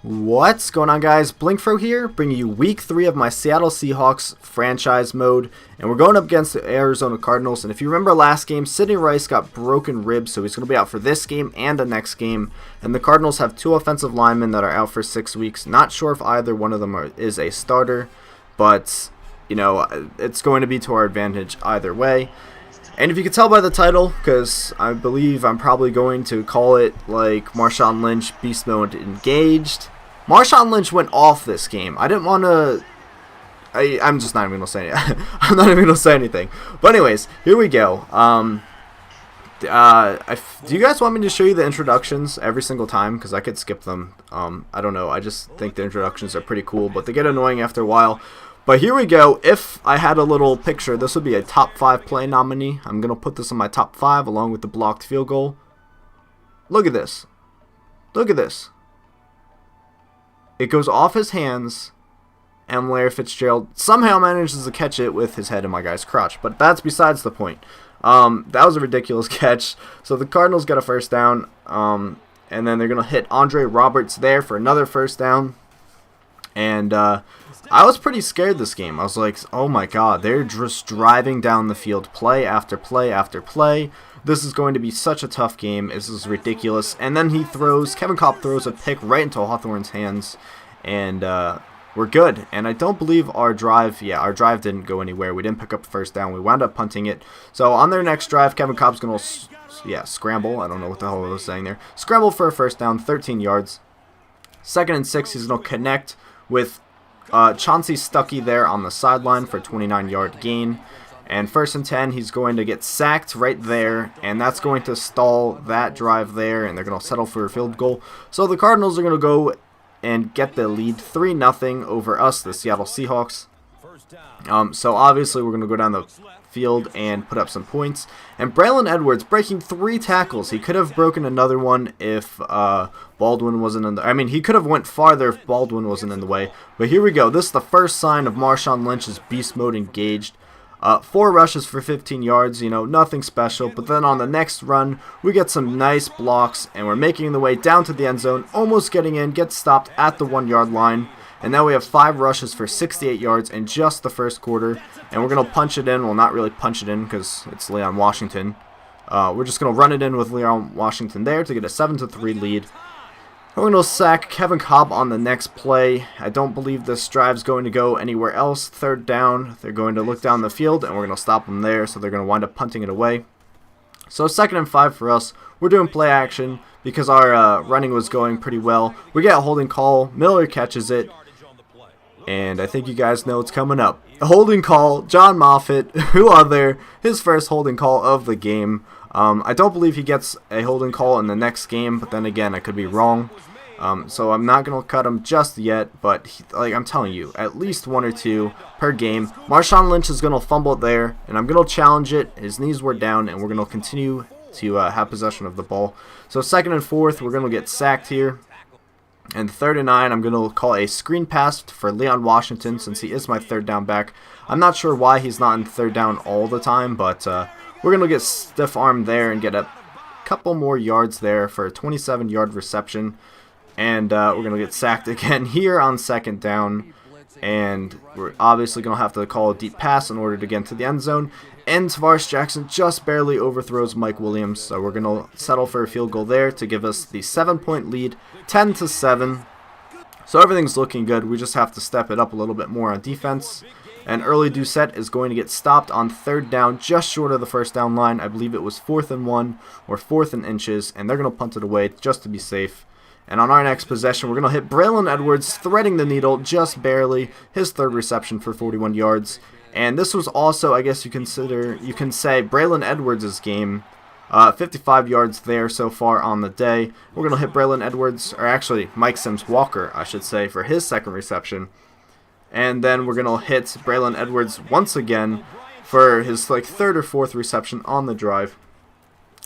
What's going on, guys? blinkFRO here, bringing you week 3 of my Seattle Seahawks franchise mode, and we're going up against the Arizona Cardinals. And if you remember last game, Sidney Rice got broken ribs, so he's going to be out for this game and the next game. And the Cardinals have 2 offensive linemen that are out for 6 weeks. Not sure if either one of them is a starter, but you know, it's going to be to our advantage either way. And if you can tell by the title, because I believe I'm probably going to call it like Marshawn Lynch Beast Mode Engaged. Marshawn Lynch went off this game. I didn't want to... I'm just not even going to say it. I'm not even going to say anything. But anyways, here we go. Do you guys want me to show you the introductions every single time? Because I could skip them. I don't know. I just think the introductions are pretty cool, but they get annoying after a while. But here we go. If I had a little picture, this would be a top 5 play nominee. I'm going to put this in my top 5 along with the blocked field goal. Look at this. Look at this. It goes off his hands, and Larry Fitzgerald somehow manages to catch it with his head in my guy's crotch. But that's besides the point. That was a ridiculous catch. So the Cardinals get a first down, and then they're going to hit Andre Roberts there for another first down. And I was pretty scared this game. I was like, oh my god, they're just driving down the field play after play after play. This is going to be such a tough game. This is ridiculous. And then Kevin Kolb throws a pick right into Hawthorne's hands. And we're good. And I don't believe our drive didn't go anywhere. We didn't pick up the first down. We wound up punting it. So on their next drive, Kevin Kolb's going to, scramble. I don't know what the hell I was saying there. Scramble for a first down, 13 yards. 2nd and 6, he's going to connect with Chauncey Stuckey there on the sideline for a 29-yard gain. And 1st and 10, he's going to get sacked right there, and that's going to stall that drive there, and they're going to settle for a field goal. So the Cardinals are going to go and get the lead 3-0 over us, the Seattle Seahawks. So obviously we're going to go down the field and put up some points. And Braylon Edwards breaking 3 tackles. He could have broken another one if Baldwin wasn't in the... I mean, he could have went farther if Baldwin wasn't in the way. But here we go. This is the first sign of Marshawn Lynch's Beast Mode Engaged. 4 rushes for 15 yards, you know, nothing special. But then on the next run, we get some nice blocks, and we're making the way down to the end zone, almost getting in, gets stopped at the 1-yard line. And now we have 5 rushes for 68 yards in just the first quarter. And we're going to punch it in. Well, not really punch it in because it's Leon Washington. We're just going to run it in with Leon Washington there to get a 7-3 lead. We're going to sack Kevin Kolb on the next play. I don't believe this drive's going to go anywhere else. 3rd down. They're going to look down the field, and we're going to stop them there. So they're going to wind up punting it away. So 2nd and 5 for us. We're doing play action because our running was going pretty well. We get a holding call. Miller catches it. And I think you guys know what's coming up. A holding call, John Moffitt, who other, his first holding call of the game. I don't believe he gets a holding call in the next game, but then again, I could be wrong. So I'm not going to cut him just yet, but like I'm telling you, at least 1 or 2 per game. Marshawn Lynch is going to fumble it there, and I'm going to challenge it. His knees were down, and we're going to continue to have possession of the ball. So 2nd and 4th, we're going to get sacked here. And 3rd and 9, I'm going to call a screen pass for Leon Washington since he is my 3rd down back. I'm not sure why he's not in 3rd down all the time, but we're going to get stiff-armed there and get a couple more yards there for a 27-yard reception. And we're going to get sacked again here on 2nd down. And we're obviously going to have to call a deep pass in order to get into the end zone. And Tavares Jackson just barely overthrows Mike Williams. So we're going to settle for a field goal there to give us the 7-point lead, 10-7. So everything's looking good. We just have to step it up a little bit more on defense. And early Doucette is going to get stopped on 3rd down, just short of the first down line. I believe it was 4th and 1 or 4th and inches. And they're going to punt it away just to be safe. And on our next possession, we're going to hit Braylon Edwards, threading the needle just barely. His 3rd reception for 41 yards. And this was also, I guess you can say, Braylon Edwards' game. 55 yards there so far on the day. We're going to hit Braylon Edwards, or actually Mike Sims-Walker, I should say, for his 2nd reception. And then we're going to hit Braylon Edwards once again for his 3rd or 4th reception on the drive.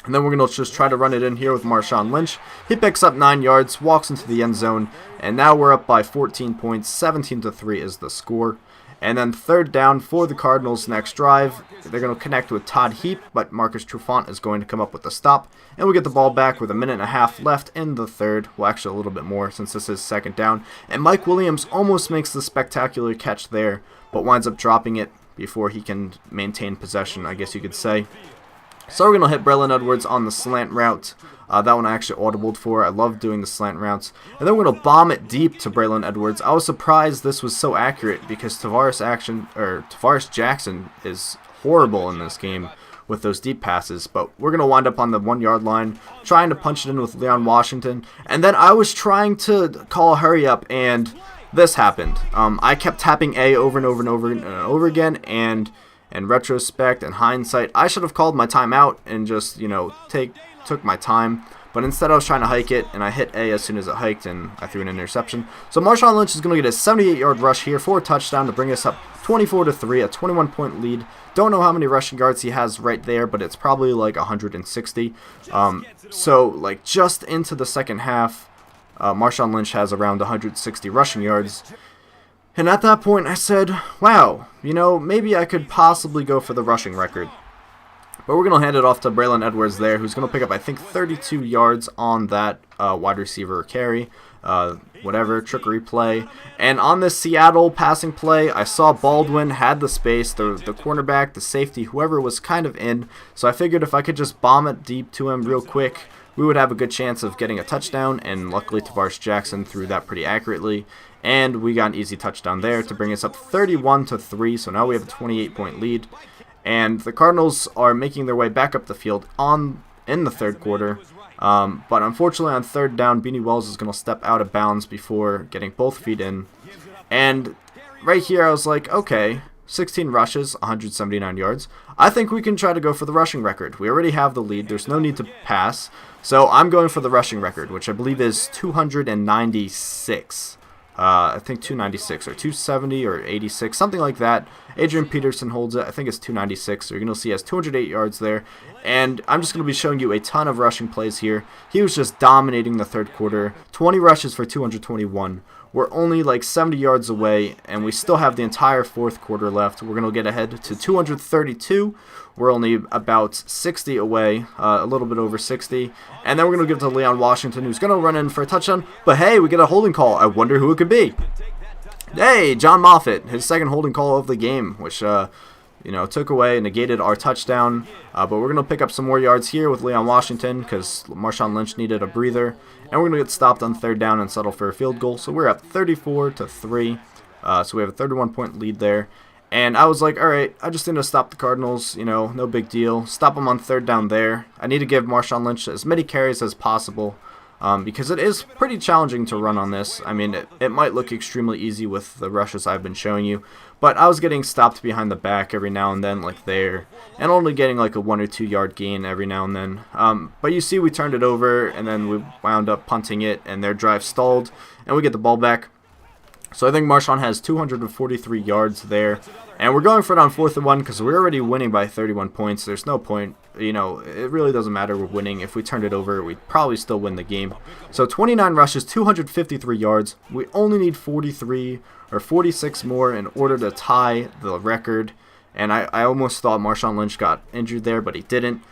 And then we're going to just try to run it in here with Marshawn Lynch. He picks up 9 yards, walks into the end zone, and now we're up by 14 points. 17-3 is the score. And then third down for the Cardinals next drive. They're going to connect with Todd Heap, but Marcus Trufant is going to come up with the stop. And we get the ball back with a minute and a half left in the third. Well, actually a little bit more since this is second down. And Mike Williams almost makes the spectacular catch there, but winds up dropping it before he can maintain possession, I guess you could say. So we're going to hit Braylon Edwards on the slant route. That one I actually audibled for. I love doing the slant routes. And then we're going to bomb it deep to Braylon Edwards. I was surprised this was so accurate because Tavares Jackson is horrible in this game with those deep passes. But we're going to wind up on the 1 yard line trying to punch it in with Leon Washington. And then I was trying to call a hurry up and this happened. I kept tapping A over and over and over and over again, and in retrospect and hindsight, I should have called my timeout and just, took my time. But instead I was trying to hike it, and I hit A as soon as it hiked, and I threw an interception. So Marshawn Lynch is going to get a 78-yard rush here for a touchdown to bring us up 24-3, a 21-point lead. Don't know how many rushing yards he has right there, but it's probably like 160. So just into the second half, Marshawn Lynch has around 160 rushing yards. And at that point, I said, wow, maybe I could possibly go for the rushing record. But we're going to hand it off to Braylon Edwards there, who's going to pick up, I think, 32 yards on that wide receiver carry. Trickery play. And on this Seattle passing play, I saw Baldwin had the space, the cornerback, the safety, whoever was kind of in. So I figured if I could just bomb it deep to him real quick, we would have a good chance of getting a touchdown. And luckily, Tavares Jackson threw that pretty accurately. And we got an easy touchdown there to bring us up 31-3. So now we have a 28-point lead. And the Cardinals are making their way back up the field in the third quarter. But unfortunately on third down, Beanie Wells is going to step out of bounds before getting both feet in. And right here I was like, okay, 16 rushes, 179 yards. I think we can try to go for the rushing record. We already have the lead. There's no need to pass. So I'm going for the rushing record, which I believe is 296. I think 296 or 270 or 86, something like that. Adrian Peterson holds it. I think it's 296. So you're going to see he has 208 yards there. And I'm just going to be showing you a ton of rushing plays here. He was just dominating the third quarter. 20 rushes for 221. We're only like 70 yards away, and we still have the entire fourth quarter left. We're going to get ahead to 232. We're only about 60 away, a little bit over 60. And then we're going to give it to Leon Washington, who's going to run in for a touchdown. But hey, we get a holding call. I wonder who it could be. Hey, John Moffitt, his second holding call of the game, which took away, negated our touchdown. But we're going to pick up some more yards here with Leon Washington because Marshawn Lynch needed a breather. And we're going to get stopped on third down and settle for a field goal. So we're up 34-3. So we have a 31-point lead there. And I was like, all right, I just need to stop the Cardinals. No big deal. Stop them on third down there. I need to give Marshawn Lynch as many carries as possible. Because it is pretty challenging to run on this. I mean, it might look extremely easy with the rushes I've been showing you, but I was getting stopped behind the back every now and then, like there, and only getting like a 1 or 2 yard gain every now and then. But you see we turned it over, and then we wound up punting it, and their drive stalled, and we get the ball back. So I think Marshawn has 243 yards there. And we're going for it on 4th and 1 because we're already winning by 31 points. There's no point, it really doesn't matter. We're winning. If we turned it over, we'd probably still win the game. So 29 rushes, 253 yards. We only need 43 or 46 more in order to tie the record. And I almost thought Marshawn Lynch got injured there, but he didn't.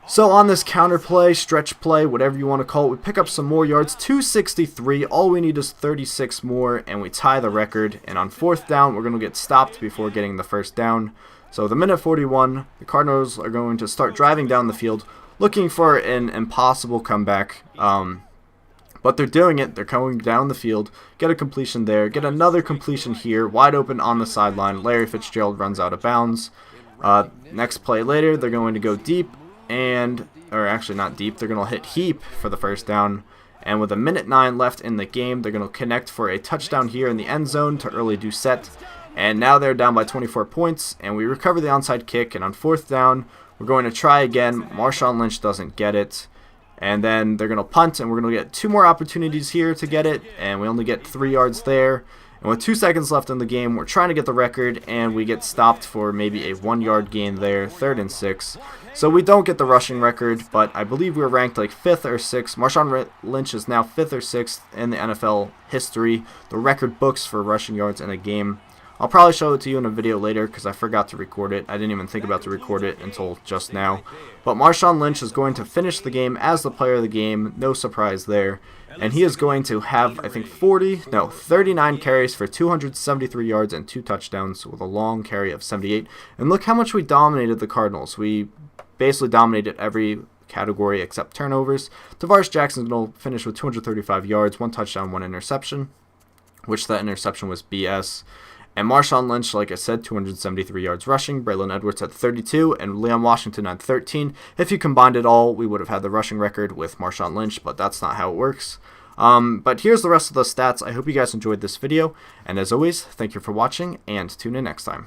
So on this counter play, stretch play, whatever you want to call it, we pick up some more yards, 263. All we need is 36 more, and we tie the record. And on 4th down, we're going to get stopped before getting the first down. So the minute 41, the Cardinals are going to start driving down the field, looking for an impossible comeback. But they're doing it. They're going down the field, get a completion there, get another completion here, wide open on the sideline. Larry Fitzgerald runs out of bounds. Next play later, they're going to go deep. Or actually not deep, they're going to hit Heap for the first down. And with a minute 9 left in the game, they're going to connect for a touchdown here in the end zone to Early Doucette. And now they're down by 24 points, and we recover the onside kick. And on 4th down, we're going to try again. Marshawn Lynch doesn't get it. And then they're going to punt, and we're going to get 2 more opportunities here to get it. And we only get 3 yards there. And with 2 seconds left in the game, we're trying to get the record, and we get stopped for maybe a 1 yard gain there, 3rd and 6. So we don't get the rushing record, but I believe we were ranked like 5th or 6th. Marshawn Lynch is now 5th or 6th in the NFL history, the record books for rushing yards in a game. I'll probably show it to you in a video later because I forgot to record it. I didn't even think about to record it until just now. But Marshawn Lynch is going to finish the game as the player of the game. No surprise there. And he is going to have, I think, 39 carries for 273 yards and 2 touchdowns with a long carry of 78. And look how much we dominated the Cardinals. We basically dominated every category except turnovers. Tavares Jackson's going to finish with 235 yards, 1 touchdown, 1 interception, which that interception was BS. And Marshawn Lynch, like I said, 273 yards rushing. Braylon Edwards had 32, and Leon Washington had 13. If you combined it all, we would have had the rushing record with Marshawn Lynch, but that's not how it works. But here's the rest of the stats. I hope you guys enjoyed this video, and as always, thank you for watching, and tune in next time.